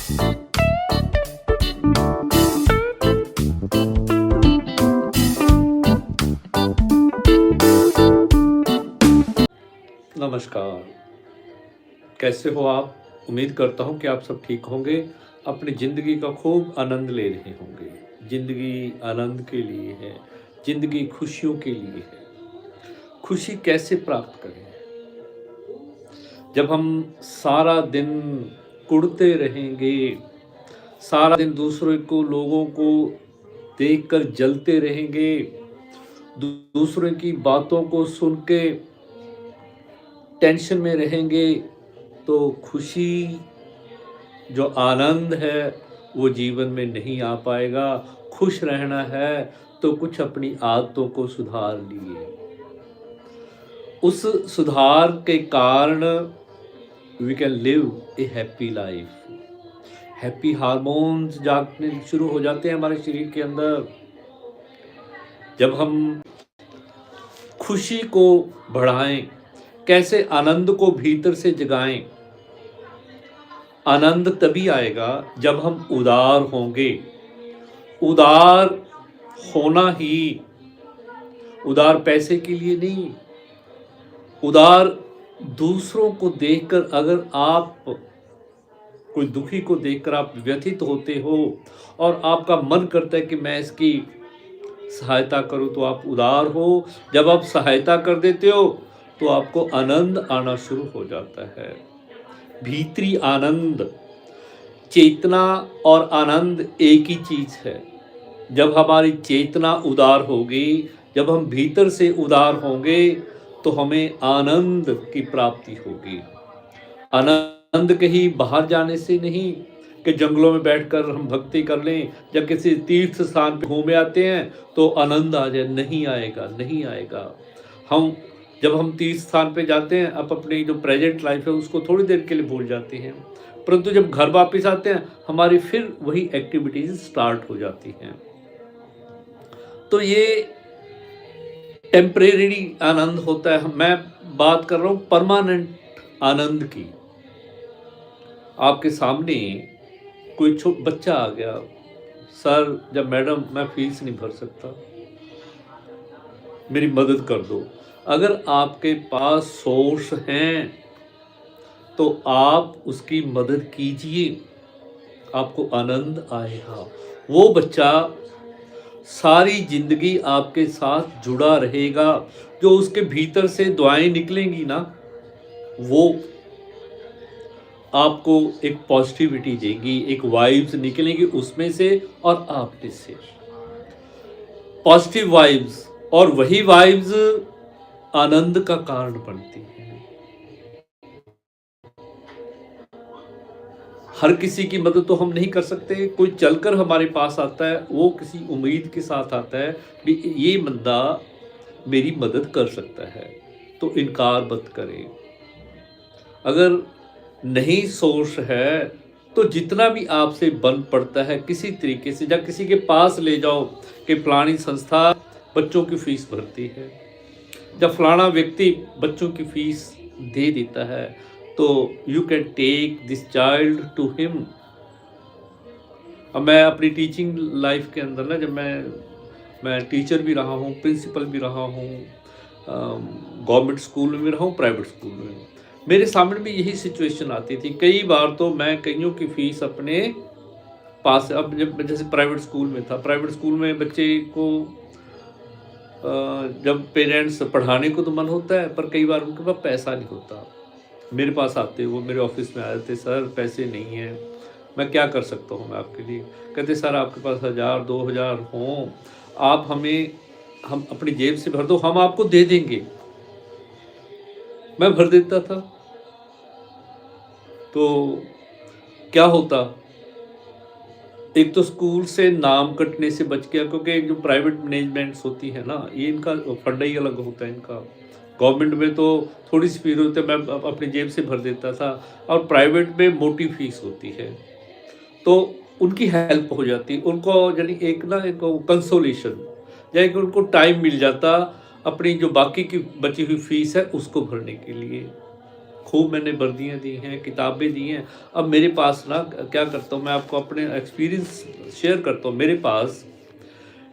नमस्कार, कैसे हो आप? उम्मीद करता हूँ कि आप सब ठीक होंगे, अपनी ज़िंदगी का खूब आनंद ले रहे होंगे। ज़िंदगी आनंद के लिए है, ज़िंदगी खुशियों के लिए है। खुशी कैसे प्राप्त करें? जब हम सारा दिन कुढ़ते रहेंगे, सारा दिन दूसरों को लोगों को देखकर जलते रहेंगे, दूसरों की बातों को सुन के टेंशन में रहेंगे, तो खुशी जो आनंद है वो जीवन में नहीं आ पाएगा। खुश रहना है तो कुछ अपनी आदतों को सुधार लिए। उस सुधार के कारण we can live a happy life. Happy hormones जागने शुरू हो जाते हैं हमारे शरीर के अंदर। जब हम खुशी को बढ़ाएं, कैसे आनंद को भीतर से जगाएं। आनंद तभी आएगा जब हम उदार होंगे। उदार होना ही, उदार पैसे के लिए नहीं, उदार दूसरों को देखकर, अगर आप कोई दुखी को देखकर आप व्यथित होते हो और आपका मन करता है कि मैं इसकी सहायता करूं, तो आप उदार हो। जब आप सहायता कर देते हो तो आपको आनंद आना शुरू हो जाता है। भीतरी आनंद, चेतना और आनंद एक ही चीज है। जब हमारी चेतना उदार होगी, जब हम भीतर से उदार होंगे, तो हमें आनंद की प्राप्ति होगी। आनंद कहीं बाहर जाने से नहीं कि जंगलों में बैठकर हम भक्ति कर लें, जब किसी तीर्थ स्थान पे घूमे आते हैं तो आनंद आ जाए, नहीं आएगा, नहीं आएगा। जब हम तीर्थ स्थान पे जाते हैं, अब अपनी जो प्रेजेंट लाइफ है उसको थोड़ी देर के लिए भूल जाते हैं, परंतु जब घर वापस आते हैं हमारी फिर वही एक्टिविटीज स्टार्ट हो जाती हैं। तो ये टेम्परेरी आनंद होता है। मैं बात कर रहा हूँ परमानेंट आनंद की। आपके सामने कोई बच्चा आ गया, सर जब मैडम मैं फीस नहीं भर सकता, मेरी मदद कर दो। अगर आपके पास सोर्स हैं तो आप उसकी मदद कीजिए, आपको आनंद आएगा। वो बच्चा सारी जिंदगी आपके साथ जुड़ा रहेगा। जो उसके भीतर से दुआएं निकलेंगी ना, वो आपको एक पॉजिटिविटी देगी, एक वाइब्स निकलेंगी उसमें से और आप में से पॉजिटिव वाइब्स, और वही वाइब्स आनंद का कारण बनती है। हर किसी की मदद तो हम नहीं कर सकते। कोई चलकर हमारे पास आता है, वो किसी उम्मीद के साथ आता है कि ये बंदा मेरी मदद कर सकता है, तो इनकार मत करें। अगर नहीं सोर्स है तो जितना भी आपसे बन पड़ता है किसी तरीके से, जब किसी के पास ले जाओ कि फलानी संस्था बच्चों की फीस भरती है, जब फलाना व्यक्ति बच्चों की फीस दे देता है, तो you can take this child to him. अब मैं अपनी टीचिंग लाइफ के अंदर ना, जब मैं टीचर भी रहा हूँ, प्रिंसिपल भी रहा हूँ, गवर्नमेंट स्कूल में भी रहा हूँ, प्राइवेट स्कूल में, मेरे सामने भी यही सिचुएशन आती थी। कई बार तो मैं कईयों की फ़ीस अपने पास, अब जब जैसे प्राइवेट स्कूल में था, प्राइवेट स्कूल में बच्चे को जब पेरेंट्स पढ़ाने को तो मन होता है, पर कई बार उनके पास पैसा नहीं होता। मेरे पास आते, वो मेरे ऑफिस में आ जाते, सर पैसे नहीं हैं, मैं क्या कर सकता हूँ मैं आपके लिए। कहते सर आपके पास 1000 2000 हों, आप हम अपनी जेब से भर दो, हम आपको दे देंगे। मैं भर देता था, तो क्या होता, एक तो स्कूल से नाम कटने से बच गया, क्योंकि जो प्राइवेट मैनेजमेंट्स होती है ना, ये इनका फंडा ही अलग होता है इनका। गवर्नमेंट में तो थोड़ी सी फीस होती है, मैं अपनी जेब से भर देता था, और प्राइवेट में मोटी फीस होती है, तो उनकी हेल्प हो जाती, उनको यानी एक कंसोलेशन, या कि उनको टाइम मिल जाता अपनी जो बाकी की बची हुई फीस है उसको भरने के लिए। खूब मैंने वर्दियाँ दी हैं, किताबें दी हैं। अब मेरे पास ना क्या करता हूँ, मैं आपको अपने एक्सपीरियंस शेयर करता हूँ। मेरे पास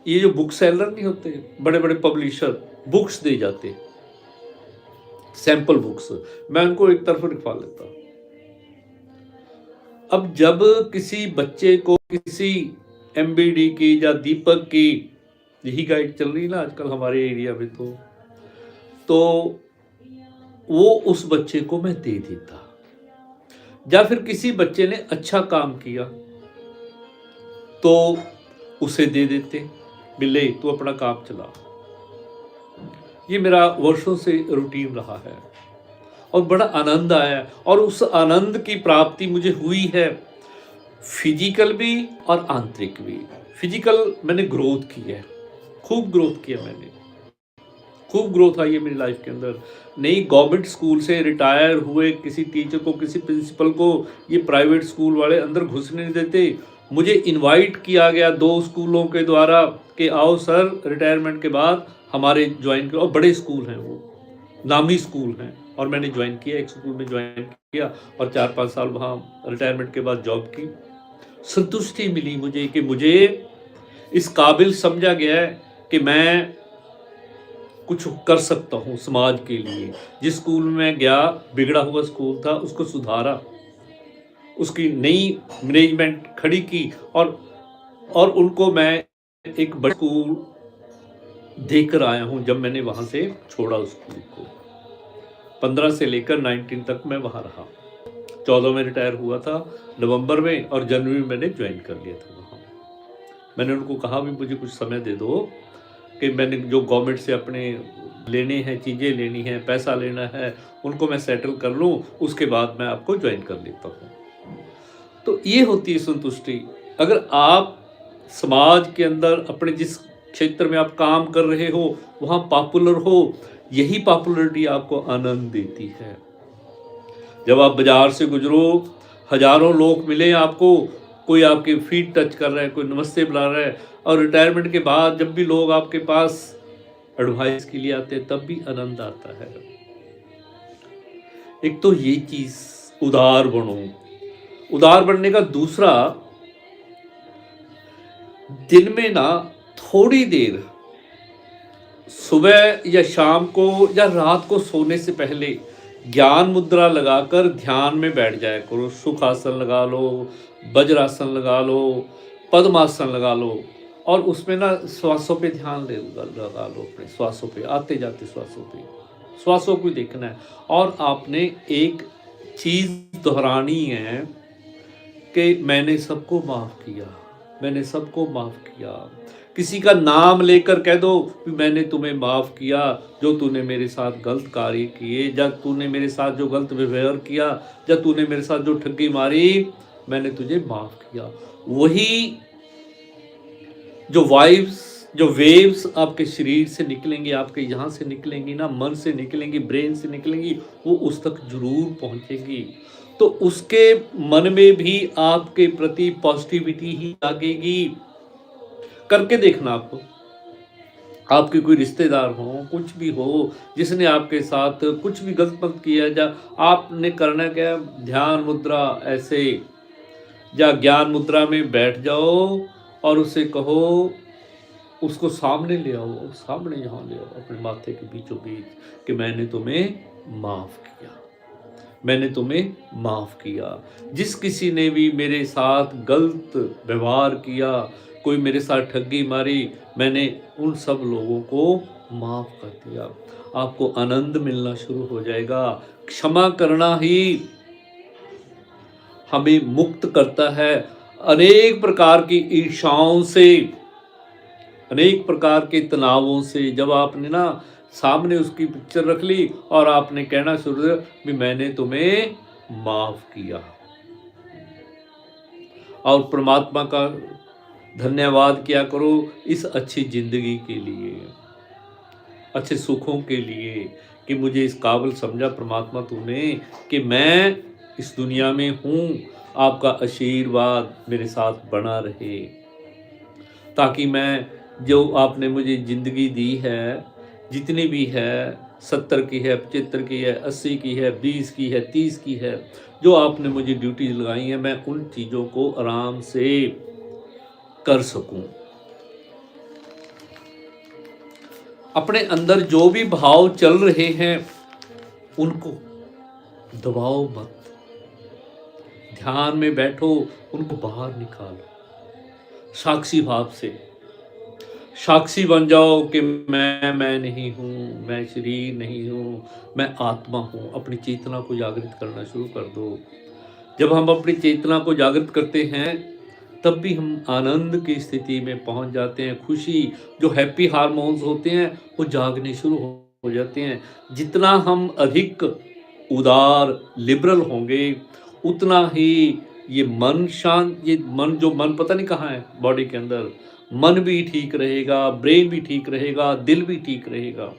ये जो बुक सेलर नहीं होते, बड़े-बड़े पब्लिशर बुक्स दे जाते, सैंपल बुक्स, मैं उनको एक तरफ लिखवा लेता। अब जब किसी बच्चे को किसी एमबीडी की या दीपक की, यही गाइड चल रही है ना आजकल हमारे एरिया में, तो वो उस बच्चे को मैं दे देता। या फिर किसी बच्चे ने अच्छा काम किया तो उसे दे देते, बिल्ले तू अपना काम चला। ये मेरा वर्षों से रूटीन रहा है और बड़ा आनंद आया, और उस आनंद की प्राप्ति मुझे हुई है फिजिकल भी और आंतरिक भी। फिजिकल मैंने ग्रोथ की है, खूब ग्रोथ किया मैंने, खूब ग्रोथ आई है मेरी लाइफ के अंदर। नहीं गवर्नमेंट स्कूल से रिटायर हुए किसी टीचर को, किसी प्रिंसिपल को ये प्राइवेट स्कूल वाले अंदर घुसने नहीं देते। मुझे इनवाइट किया गया 2 स्कूलों के द्वारा कि आओ सर रिटायरमेंट के बाद हमारे ज्वाइन करो, और बड़े स्कूल हैं वो, नामी स्कूल हैं, और मैंने ज्वाइन किया, एक स्कूल में ज्वाइन किया और 4-5 साल वहाँ रिटायरमेंट के बाद जॉब की। संतुष्टि मिली मुझे कि मुझे इस काबिल समझा गया है कि मैं कुछ कर सकता हूँ समाज के लिए। जिस स्कूल में मैं गया, बिगड़ा हुआ स्कूल था, उसको सुधारा, उसकी नई मैनेजमेंट खड़ी की, और उनको मैं एक बड़ा स्कूल देकर आया हूँ। जब मैंने वहाँ से छोड़ा उस स्कूल को, 15 से लेकर 19 तक मैं वहाँ रहा। 14 में रिटायर हुआ था नवंबर में, और जनवरी में मैंने ज्वाइन कर लिया था वहाँ। मैंने उनको कहा भी मुझे कुछ समय दे दो कि मैंने जो गवर्नमेंट से अपने लेने हैं, चीज़ें लेनी हैं, पैसा लेना है, उनको मैं सेटल कर लूँ, उसके बाद मैं आपको ज्वाइन कर लेता हूँ। तो ये होती है संतुष्टि। अगर आप समाज के अंदर अपने जिस क्षेत्र में आप काम कर रहे हो वहाँ पॉपुलर हो, यही पॉपुलरिटी आपको आनंद देती है। जब आप बाजार से गुजरो, हजारों लोग मिले आपको, कोई आपके फीट टच कर रहा है, कोई नमस्ते बुला रहा है, और रिटायरमेंट के बाद जब भी लोग आपके पास एडवाइस के लिए आते हैं तब भी आनंद आता है। एक तो ये चीज, उदार बनो। उदार बनने का दूसरा, दिन में ना थोड़ी देर सुबह या शाम को या रात को सोने से पहले ज्ञान मुद्रा लगाकर ध्यान में बैठ जाया करो। सुखासन लगा लो, वज्रासन लगा लो, पद्मासन लगा लो, और उसमें ना श्वासों पे ध्यान लगा लो, अपने श्वासों पे, आते जाते श्वासों पे, श्वासों को देखना है। और आपने एक चीज़ दोहरानी है कि मैंने सबको माफ़ किया, मैंने सबको माफ़ किया। किसी का नाम लेकर कह दो कि मैंने तुम्हें माफ़ किया, जो तूने मेरे साथ गलत कार्य किए, या तूने मेरे साथ जो गलत व्यवहार किया, या तूने मेरे साथ जो ठगी मारी, मैंने तुझे माफ़ किया। वही जो वेव्स आपके शरीर से निकलेंगी, आपके यहाँ से निकलेंगी ना, मन से निकलेंगी, ब्रेन से निकलेंगी, वो उस तक जरूर पहुँचेंगी। तो उसके मन में भी आपके प्रति पॉजिटिविटी ही जागेगी। करके देखना आपको, आपके कोई रिश्तेदार हो, कुछ भी हो, जिसने आपके साथ कुछ भी गलत मत किया, या आपने करना क्या, ध्यान मुद्रा ऐसे या ज्ञान मुद्रा में बैठ जाओ और उसे कहो, उसको सामने ले आओ, सामने यहाँ ले आओ, अपने माथे के बीचों बीच, कि मैंने तुम्हें माफ़ किया, मैंने तुम्हें माफ़ किया। जिस किसी ने भी मेरे साथ गलत व्यवहार किया, कोई मेरे साथ ठगी मारी, मैंने उन सब लोगों को माफ़ कर दिया। आपको आनंद मिलना शुरू हो जाएगा। क्षमा करना ही हमें मुक्त करता है अनेक प्रकार की ईर्ष्याओं से, अनेक प्रकार के तनावों से। जब आपने ना सामने उसकी पिक्चर रख ली और आपने कहना शुरू किया भी मैंने तुम्हें माफ़ किया, और परमात्मा का धन्यवाद किया करो इस अच्छी ज़िंदगी के लिए, अच्छे सुखों के लिए, कि मुझे इस काबिल समझा परमात्मा तूने कि मैं इस दुनिया में हूँ। आपका आशीर्वाद मेरे साथ बना रहे, ताकि मैं जो आपने मुझे ज़िंदगी दी है, जितनी भी है, 70 की है, 75 की है, 80 की है, 20 की है, 30 की है, जो आपने मुझे ड्यूटी लगाई है, मैं उन चीज़ों को आराम से कर सकूं। अपने अंदर जो भी भाव चल रहे हैं उनको दबाओ मत, ध्यान में बैठो, उनको बाहर निकालो, साक्षी भाव से साक्षी बन जाओ कि मैं नहीं हूँ, मैं शरीर नहीं हूँ, मैं आत्मा हूँ। अपनी चेतना को जागृत करना शुरू कर दो। जब हम अपनी चेतना को जागृत करते हैं तब भी हम आनंद की स्थिति में पहुंच जाते हैं। खुशी, जो हैप्पी हार्मोन्स होते हैं वो जागने शुरू हो जाते हैं। जितना हम अधिक उदार लिबरल होंगे उतना ही ये मन शांत, ये मन, जो मन पता नहीं कहाँ है बॉडी के अंदर, मन भी ठीक रहेगा, ब्रेन भी ठीक रहेगा, दिल भी ठीक रहेगा।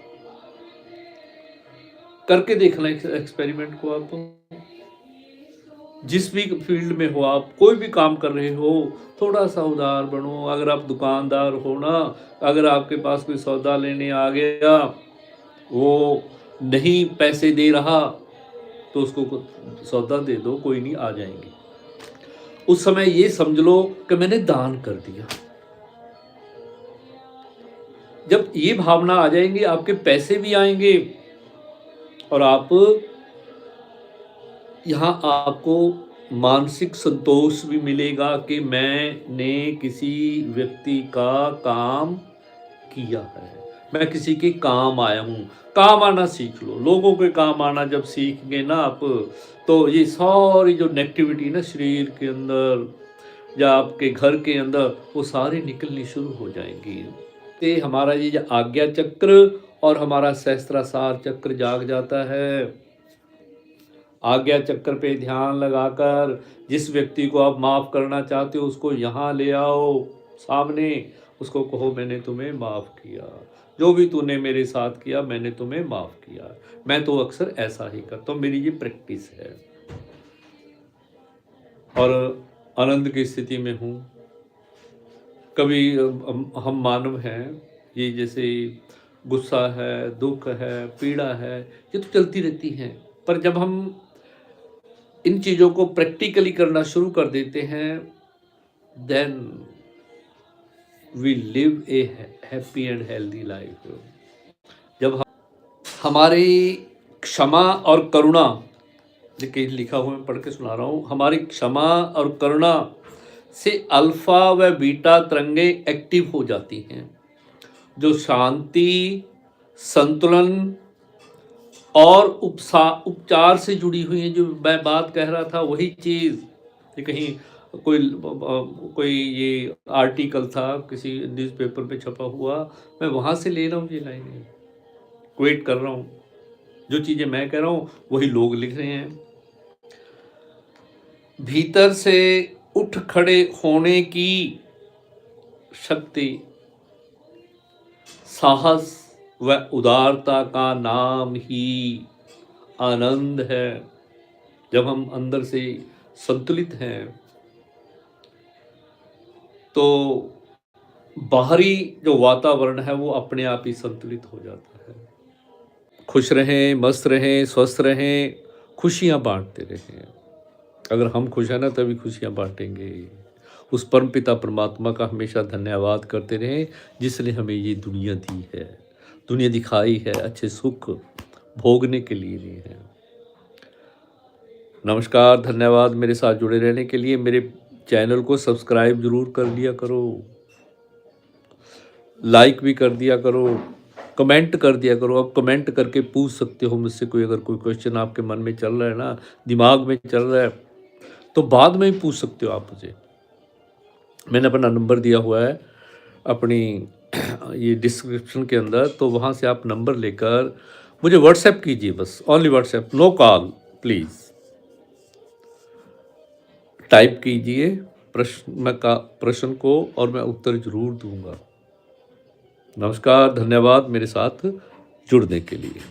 करके देखना एक्सपेरिमेंट को। आप जिस भी फील्ड में हो, आप कोई भी काम कर रहे हो, थोड़ा सा उदार बनो। अगर आप दुकानदार हो ना, अगर आपके पास कोई सौदा लेने आ गया, वो नहीं पैसे दे रहा, तो उसको सौदा दे दो, कोई नहीं, आ जाएंगे। उस समय ये समझ लो कि मैंने दान कर दिया। जब ये भावना आ जाएंगी, आपके पैसे भी आएंगे और आप यहाँ आपको मानसिक संतोष भी मिलेगा कि मैंने किसी व्यक्ति का काम किया है, मैं किसी के काम आया हूँ। काम आना सीख लो। लोगों के काम आना जब सीख गए ना आप, तो ये सारी जो नेगेटिविटी ना शरीर के अंदर या आपके घर के अंदर, वो सारी निकलनी शुरू हो जाएंगी। ते हमारा ये जो आज्ञा चक्र और हमारा सहस्त्रासार चक्र जाग जाता है। आज्ञा चक्र पे ध्यान लगाकर जिस व्यक्ति को आप माफ़ करना चाहते हो उसको यहाँ ले आओ सामने, उसको कहो मैंने तुम्हें माफ़ किया, जो भी तूने मेरे साथ किया मैंने तुम्हें माफ़ किया। मैं तो अक्सर ऐसा ही करता हूँ, मेरी ये प्रैक्टिस है और आनंद की स्थिति में हूँ। कभी हम मानव हैं, ये जैसे गुस्सा है, दुख है, पीड़ा है, ये तो चलती रहती हैं, पर जब हम इन चीज़ों को प्रैक्टिकली करना शुरू कर देते हैं, then we live a happy and healthy life. जब हमारी क्षमा और करुणा, देखिए लिखा हुआ मैं पढ़ के सुना रहा हूँ, हमारी क्षमा और करुणा से अल्फा व बीटा तरंगे एक्टिव हो जाती हैं, जो शांति, संतुलन और उपचार से जुड़ी हुई है। जो मैं बात कह रहा था वही चीज़, ये कहीं कोई ये आर्टिकल था किसी न्यूज़पेपर पे छपा हुआ, मैं वहाँ से ले रहा हूँ ये लाइनें, क्वेट कर रहा हूँ। जो चीज़ें मैं कह रहा हूँ वही लोग लिख रहे हैं। भीतर से उठ खड़े होने की शक्ति, साहस व उदारता का नाम ही आनंद है। जब हम अंदर से संतुलित हैं तो बाहरी जो वातावरण है वो अपने आप ही संतुलित हो जाता है। खुश रहें, मस्त रहें, स्वस्थ रहें, खुशियाँ बांटते रहें। अगर हम खुश हैं ना तभी खुशियाँ बांटेंगे। उस परमपिता परमात्मा का हमेशा धन्यवाद करते रहें जिसने हमें ये दुनिया दी है, दुनिया दिखाई है, अच्छे सुख भोगने के लिए दी है। नमस्कार, धन्यवाद मेरे साथ जुड़े रहने के लिए। मेरे चैनल को सब्सक्राइब जरूर कर लिया करो, लाइक भी कर दिया करो, कमेंट कर दिया करो। अब कमेंट करके पूछ सकते हो मुझसे, कोई अगर कोई क्वेश्चन आपके मन में चल रहा है ना, दिमाग में चल रहा है, तो बाद में ही पूछ सकते हो आप मुझे। मैंने अपना नंबर दिया हुआ है अपनी ये डिस्क्रिप्शन के अंदर, तो वहाँ से आप नंबर लेकर मुझे व्हाट्सएप कीजिए, बस only WhatsApp, no call please. Type कीजिए प्रश्न को और मैं उत्तर जरूर दूंगा। नमस्कार, धन्यवाद मेरे साथ जुड़ने के लिए।